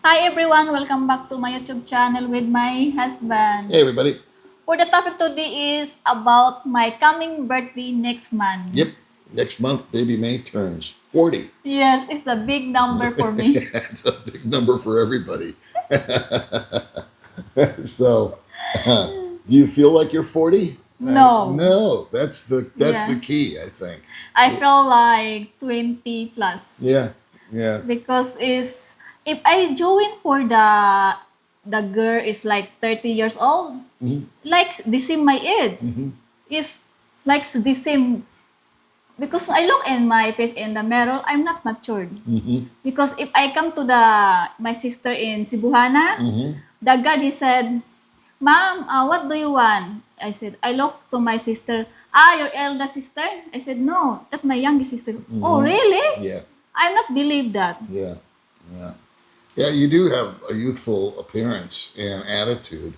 Hi everyone, welcome back to my YouTube channel with my husband. Hey, everybody. For the topic today is about my coming birthday next month. Yep. Next month, baby May turns 40. Yes, it's the big number for me. It's a big number for everybody. so, do you feel like you're 40? No. No, that's the Yeah. key, I think. I feel like 20 plus. Yeah, yeah. Because is if I join for the girl is like 30 years old, Mhm, like the same my age. mhm, Is like the same because I look in my face in the mirror, I'm not matured. mhm, Because if I come to the my sister in Cebuhana, mhm, the guard he said, "Ma'am, what do you want?" I said, I look to my sister. Your elder sister? I said, no, that's my youngest sister. Oh, mhm. really? Yeah, I'm not believe that. yeah, yeah. Yeah, you do have a youthful appearance and attitude.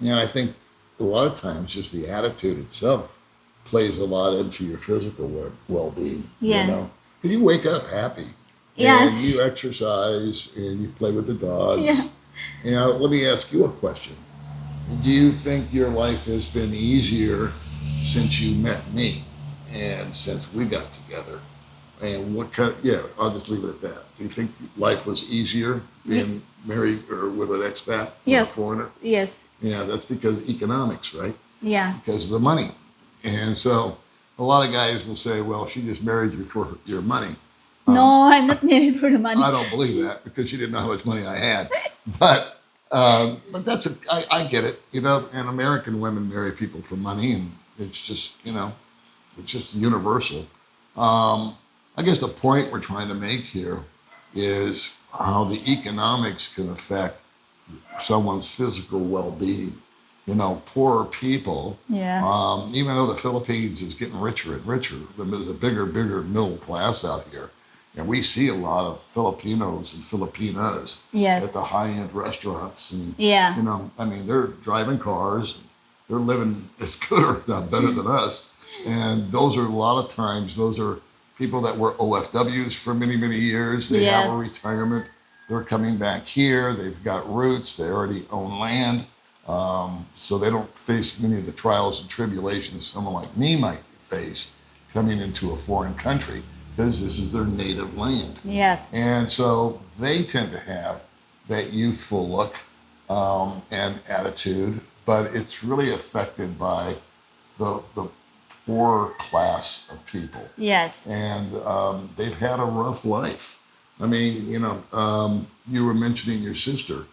I think a lot of times just the attitude itself plays a lot into your physical well-being, Yes. And you wake up happy and Yes. you exercise and you play with the Yeah. dogs. Let me ask you a question. Do you think your life has been easier since you met me and since we got together? And what kind of, yeah, I'll just leave it at that. Do you think life was easier Ye- being married or with an expat or a yes. foreigner? Yes. Yeah, that's because of economics, right? Yeah. Because of the money. And so a lot of guys will say, well, she just married you for your money. No, I'm not married for the money. I don't believe that because she didn't know how much money I had. But I get it, and American women marry people for money, and it's just universal. I guess the point we're trying to make here is how the economics can affect someone's physical well-being. Poorer people, Yeah. even though the Philippines is getting richer and richer, there's a bigger middle class out here. And we see a lot of Filipinos and Filipinas at Yes. the high-end restaurants. And, Yeah. I mean, they're driving cars, they're living as good or if not better than us. And those are a lot of times, those are people that were OFWs for many, many years. They have a Yes. retirement. They're coming back here. They've got roots. They already own land. So they don't face many of the trials and tribulations someone like me might face coming into a foreign country because this is their native land. Yes. And so they tend to have that youthful look and attitude, but it's really affected by the poorer class of people. Yes. And they've had a rough life. I mean, you were mentioning your sister,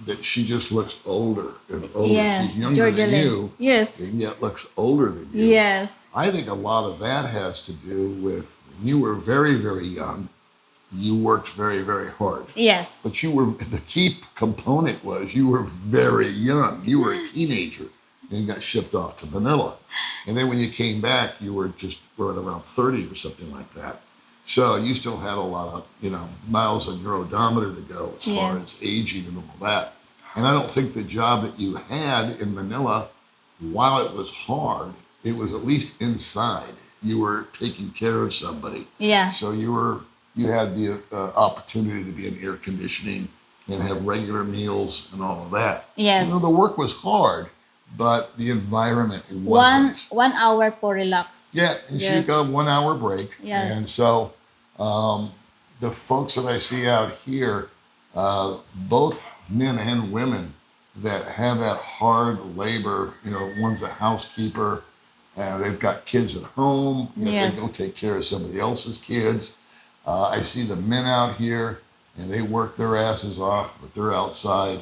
that she just looks older and older. Yes. She's younger Georgia than Lynn. you, Yes. and yet looks older than you. Yes. I think a lot of that has to do with when you were very, very young, you worked very, very hard. Yes. But the key component was you were very young. You were a teenager and you got shipped off to Manila. And then when you came back, you were just around 30 or something like that. So you still had a lot of, miles on your odometer to go as far Yes. as aging and all that. And I don't think the job that you had in Manila, while it was hard, it was at least inside. You were taking care of somebody. Yeah. So you had the opportunity to be in air conditioning and have regular meals and all of that. Yes. The work was hard, but the environment it One wasn't. 1 hour for relax. Yeah, and she Yes. got a 1 hour break. Yes. And so the folks that I see out here, both men and women that have that hard labor, one's a housekeeper, and they've got kids at home, Yes. they go take care of somebody else's kids. I see the men out here, and they work their asses off, but they're outside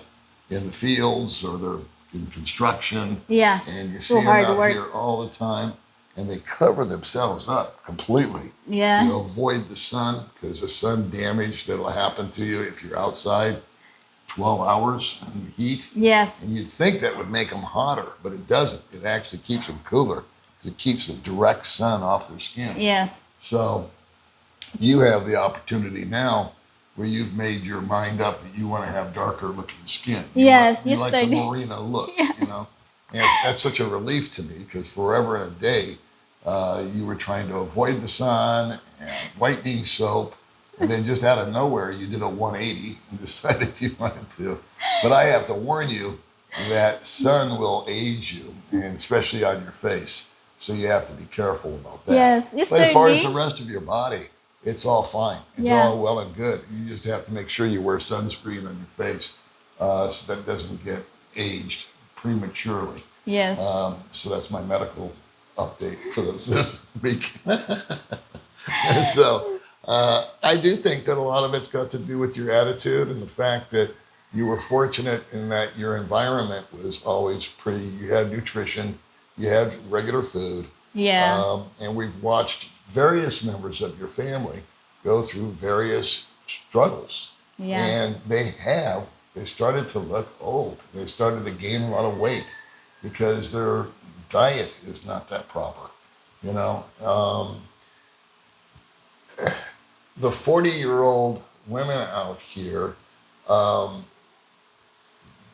in the fields or they're in construction. Yeah. And you So see them hard out work. here all the time, and they cover themselves up completely Yeah. to avoid the sun, because the sun damage that'll happen to you if you're outside 12 hours in the heat. Yes. And you'd think that would make them hotter, but it doesn't. It actually keeps them cooler because it keeps the direct sun off their skin. Yes. So you have the opportunity now where you've made your mind up that you want to have darker looking skin. Yes, You like the yesterday. merino look, Yeah. And that's such a relief to me because forever and a day, you were trying to avoid the sun and whitening soap And then just out of nowhere, you did a 180 and decided you wanted to. But I have to warn you that sun will age you, and especially on your face. So you have to be careful about that. Yes, But as far as the yesterday, rest of your body, it's all fine. It's yeah, all well and good. You just have to make sure you wear sunscreen on your face so that it doesn't get aged prematurely. yes, So that's my medical update for this week. So I do think that a lot of it's got to do with your attitude and the fact that you were fortunate in that your environment was always pretty. You had nutrition, you had regular food, yeah, and we've watched various members of your family go through various struggles, yeah, and they started to look old. They started to gain a lot of weight because their diet is not that proper. You know, the 40-year-old women out here, um,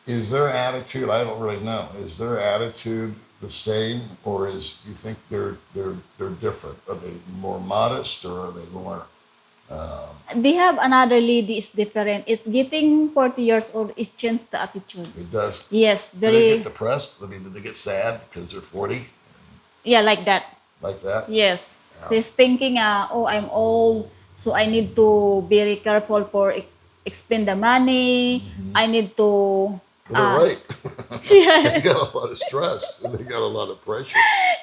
is their attitude, I don't really know, is their attitude the same, or is you think they're different? Are they more modest, or are they more they have another lady is different. It getting 40 years old is change the attitude. it does? Yes, Do they get very, depressed? I mean, do they get sad because they're 40 yeah, like that. like that? Yes, Yeah. she's thinking, oh, I'm old, so I need to be very careful for expend the money. I need to, Well, they're right. They yes. got a lot of stress and they got a lot of pressure,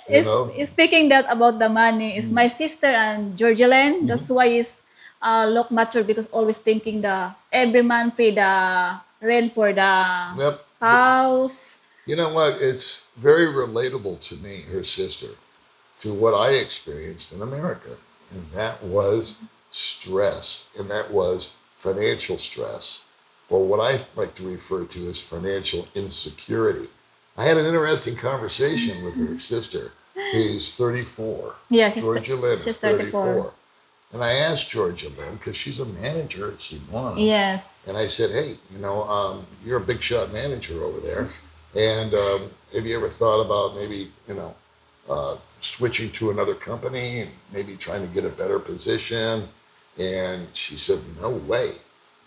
you Is know? speaking that about the money is my sister and Georgian. Mhm. That's why is look mature because always thinking the every month pay the rent for the Yep. house. You know what? It's very relatable to me, her sister, to what I experienced in America. And that was stress, and that was financial stress, or what I like to refer to as financial insecurity. I had an interesting conversation with her sister, who's 34. Yeah, Georgia Lynn is she's 34. 34. And I asked Georgia Lynn, because she's a manager at Simona, Yes. and I said, hey, you're a big shot manager over there. And have you ever thought about maybe, switching to another company and maybe trying to get a better position? And she said, no way.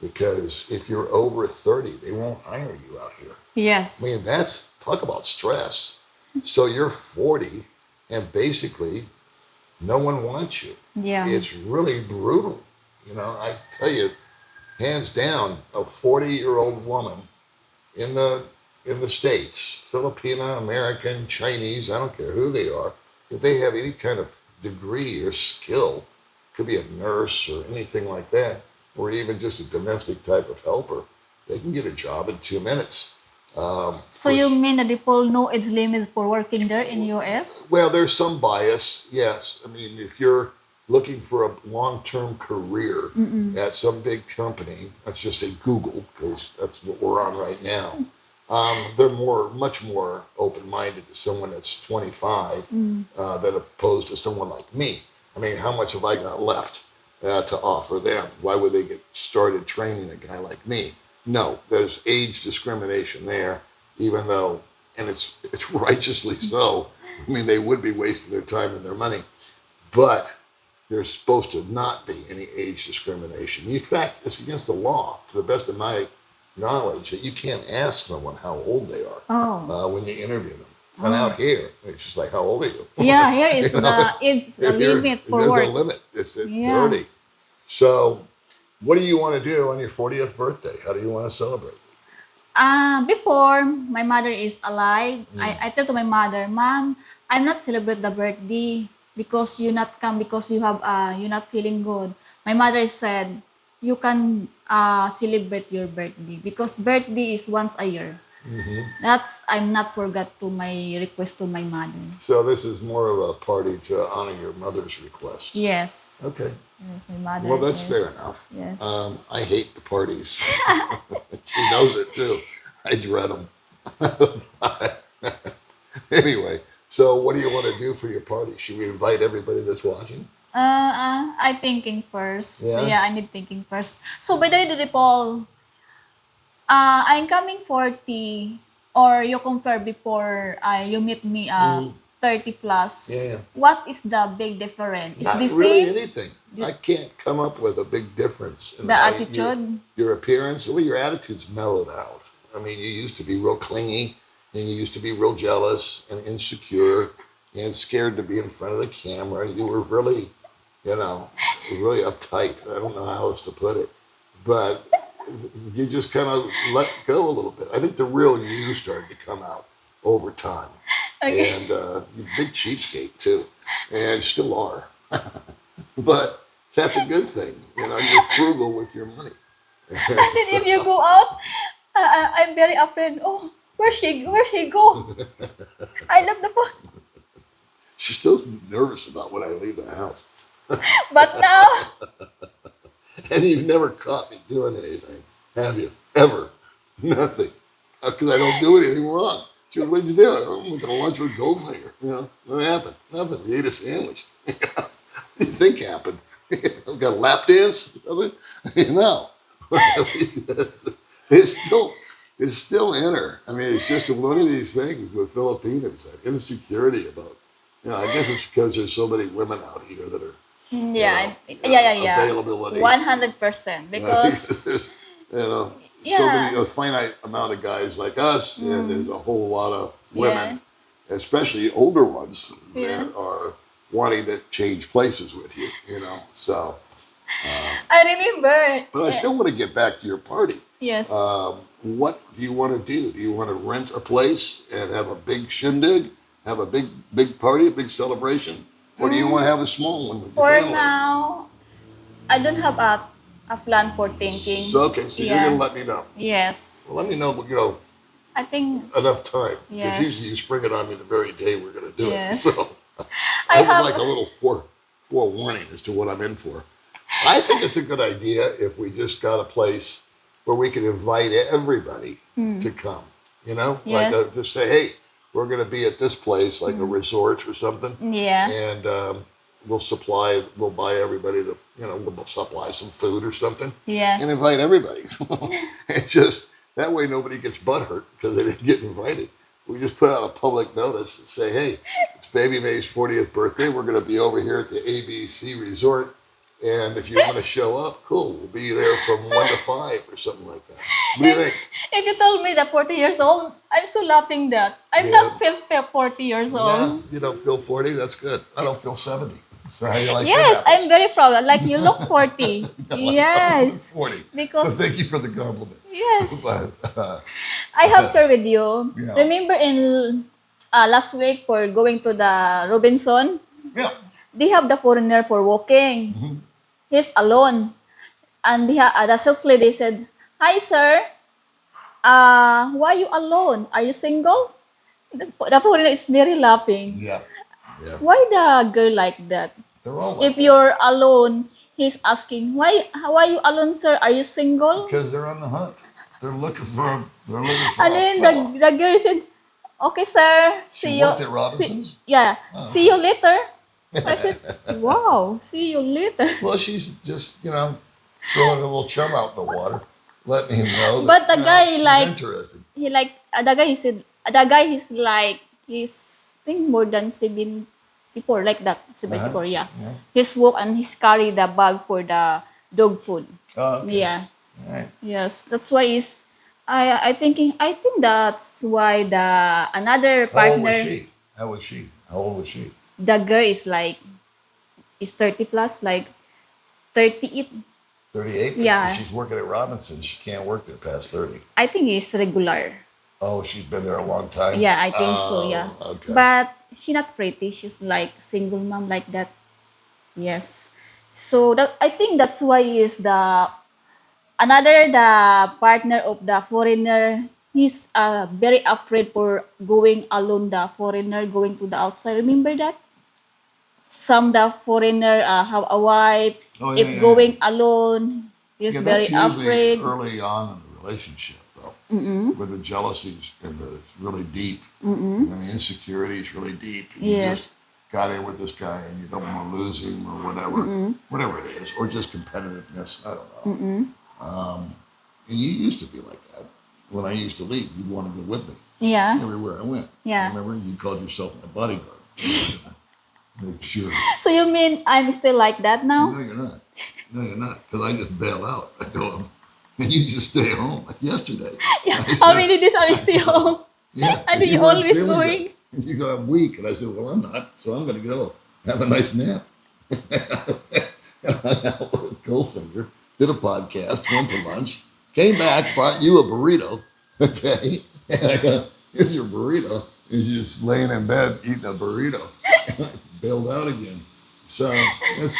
Because if you're over 30, they won't hire you out here. I Yes. mean, that's talk about stress. So you're 40, and basically, no one wants you. Yeah. It's really brutal. I tell you, hands down, a 40-year-old woman in the States, Filipina, American, Chinese, I don't care who they are, if they have any kind of degree or skill, could be a nurse or anything like that, or even just a domestic type of helper, they can get a job in 2 minutes. So you mean that the people no age limits for working there in US? Well, there's some bias, yes. I mean, if you're looking for a long-term career at some big company, let's just say Google, because that's what we're on right now, they're much more open-minded to someone that's 25 than opposed to someone like me. I mean, how much have I got left to offer them? Why would they get started training a guy like me? No, there's age discrimination there, even though, and it's righteously so. I mean, they would be wasting their time and their money, but there's supposed to not be any age discrimination. In fact, it's against the law, to the best of my knowledge, that you can't ask someone how old they are Oh. when you interview them. And out here, it's just like, how old are you? Yeah, here is You know, the age if limit for there's a work. limit. It's at Yeah. 30. So, what do you want to do on your 40th birthday? How do you want to celebrate? Before my mother is alive, Mm. I tell to my mother, Mom, I'm not celebrate the birthday because you not come because you have you're not feeling good. My mother said, you can celebrate your birthday because birthday is once a year. That's I'm not forgot to my request to my mother. So, this is more of a party to honor your mother's request. Yes. Okay. Yes, my mother. Well, that's is. fair enough. Yes. I hate the parties. She knows it too. I dread them. Anyway, so what do you want to do for your party? Should we invite everybody that's watching? I thinking first. Yeah? Yeah, I need thinking first. So by the way, Didi Paul, I'm coming 40 or you compare before you meet me Mm. 30 plus. Yeah. What is the big difference? Is Not the really same anything. I can't come up with a big difference in the how attitude? your appearance, the way your attitude's mellowed out. I mean, you used to be real clingy, and you used to be real jealous and insecure and scared to be in front of the camera. You were really, you know, really uptight. I don't know how else to put it, but you just kind of let go a little bit. I think the real you started to come out over time, Okay. and you're a big cheapskate too, and still are. But that's a good thing. You know, you're frugal with your money. And then if you So, go out, I'm very afraid. Oh, where she go? I love the phone. she's still nervous about when I leave the house. But now, And you've never caught me doing anything, have you? Ever. Nothing. Because I don't do anything wrong. She goes, what did you do? I went to lunch with Goldfinger. You know, what happened? Nothing. You ate a sandwich. What do you think happened? Got a lap dance? Something? No. it's still it's still in her. I mean, it's just one of these things with Filipinos, that insecurity about, I guess it's because there's so many women out here that are, yeah, yeah. availability. 100%. Because, There's, so many, yeah, a finite amount of guys like us, and there's a whole lot of yeah, women, especially older ones, yeah. that are wanting to change places with you, So, I remember. but I still want to get back to your party. Yes. What do you want to do? Do you want to rent a place and have a big shindig, have a big party, a big celebration, or do you want to have a small one with your For family? now, I don't have a plan for thinking. So okay, so you're gonna Yeah. let me know. Yes. Well, let me know, I think enough time, because yes. usually you spring it on me the very day we're gonna do it. Yes. So I I would have like a little forewarning as to what I'm in for. I think it's a good idea if we just got a place where we can invite everybody to come. Like yes. just say, hey, we're going to be at this place, like a resort or something, Yeah. and we'll buy everybody we'll supply some food or something, Yeah. and invite everybody. And just that way, nobody gets butthurt because they didn't get invited. We just put out a public notice and say, hey, it's Baby May's 40th birthday. We're going to be over here at the ABC Resort. And if you want to show up, cool. We'll be there from 1 to 5 or something like that. What do you think? If you told me that 40 years old, I'm so laughing that. I'm Yeah. not feel 40 years No, old. you don't feel 40? That's good. I don't feel 70. So how you like Yes, that I'm apples? very proud. Like you look 40. No, I don't look Yes. 40. But Because thank you for the compliment. yes, But, I have shared with you. yeah. Remember in last week for going to the Robinson, Yeah. they have the foreigner for walking. Mm-hmm. He's alone. And the sales lady said, "Hi, sir. Why you alone? Are you single?" The foreigner is very laughing. Yeah. Yeah. Why the girl like that? They're all like If that. you're alone, he's asking, "Why you alone, sir? Are you single?" Because they're on the hunt. They're looking for And a then fella. the girl said, "Okay, sir. She See you. worked at Robinson's? Yeah. Oh, See you okay. later." I said, "Wow. See you later." Well, she's just, throwing a little chum out in the water, letting him know that, But the guy she's like interested. he like the guy he said the guy is like he's think more than 74 like that Uh-huh. 74 yeah. Yeah. He's walk and he's carry the bag for the dog food. Oh, okay. Yeah. All right. Yes, that's why is I think that's why the another How old was partner she? How old was she? the girl is like is 30 plus like 38. 38? If Yeah, she's working at Robinson's, she can't work there past 30. I think it's regular. Oh, she's been there a long time? Yeah, I think so. Yeah, Oh, okay. but she not pretty. She's like single mom like that. Yes. So that I think that's why is the partner of the foreigner. He's very afraid for going alone. The foreigner going to the outside. Remember that some the foreigner have a wife. Oh, yeah, If yeah, yeah. going alone, he's Yeah, very that's usually afraid. early on in the relationship, though, where the jealousies and the really deep, and the insecurity is really deep. And you Yes. just got in with this guy and you don't want to lose him or whatever it is, or just competitiveness. I don't know. And you used to be like that. When I used to leave, you'd want to go with me Yeah. everywhere I went. Yeah. I remember you called yourself my bodyguard. Make sure. So you mean I'm still like that No, now? you're not. No, you're not. Because I just bail out. I go, and you just stay home like yesterday. Yeah. I How said, many days are you I still go, home? yeah, And and you you weren't always feeling good. going? And you go, I'm weak. And I said, well, I'm not. So I'm going to go have a nice nap. And I hung out with Goldfinger, did a podcast, went to lunch, came back, brought you a burrito. Okay. And I go, here's your burrito. And you're just laying in bed eating a burrito. Bailed out again. So that's,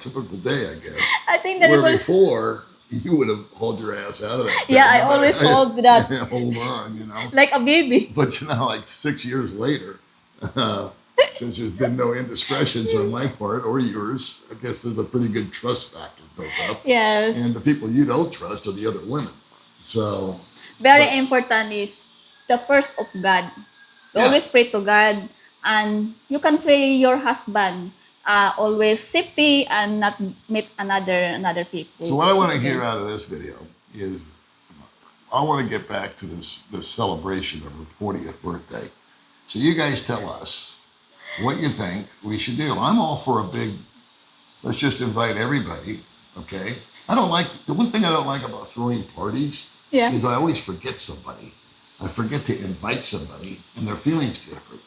typical day, I guess. I think that is Where what. before, you would have hauled your ass out of that Yeah, bed, I no matter always how you hold that hold on, like a baby. But like 6 years later, since there's been no indiscretions on my part or yours, I guess there's a pretty good trust factor built up. Yes. And the people you don't trust are the other women. So, but Very important is the first of God. yeah. Always pray to God, and you can pray your husband. Always safety and not meet another So people. what I want to hear out of this video is I want to get back to this celebration of her 40th birthday. So you guys tell us what you think we should do. I'm all for a big, let's just invite everybody, okay? The one thing I don't like about throwing parties Yeah. is I always forget somebody. I forget to invite somebody and their feelings get hurt.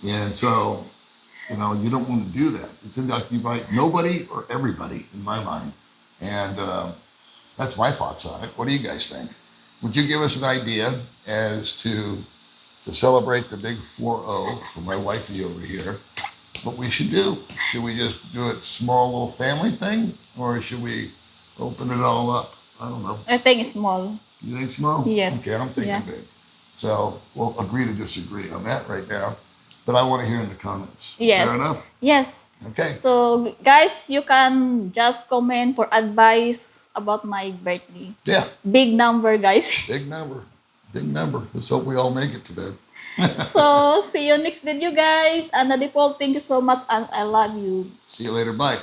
And so, you don't want to do that. It's like you invite nobody or everybody in my mind. And that's my thoughts on it. What do you guys think? Would you give us an idea as to celebrate the big 4-0 for my wifey over here? What we should do? Should we just do it small little family thing, or should we open it all up? I don't know. I think it's small. You think small? Yes. Okay, I'm thinking Yeah. big. So we'll agree to disagree on that right now. But I want to hear in the comments. Yes. Fair enough? Yes. Okay. So guys, you can just comment for advice about my birthday. Yeah. Big number, guys. Big number. Big number. Let's hope we all make it to that. So see you next video, guys. And the default, thank you so much, and I love you. See you later. Bye.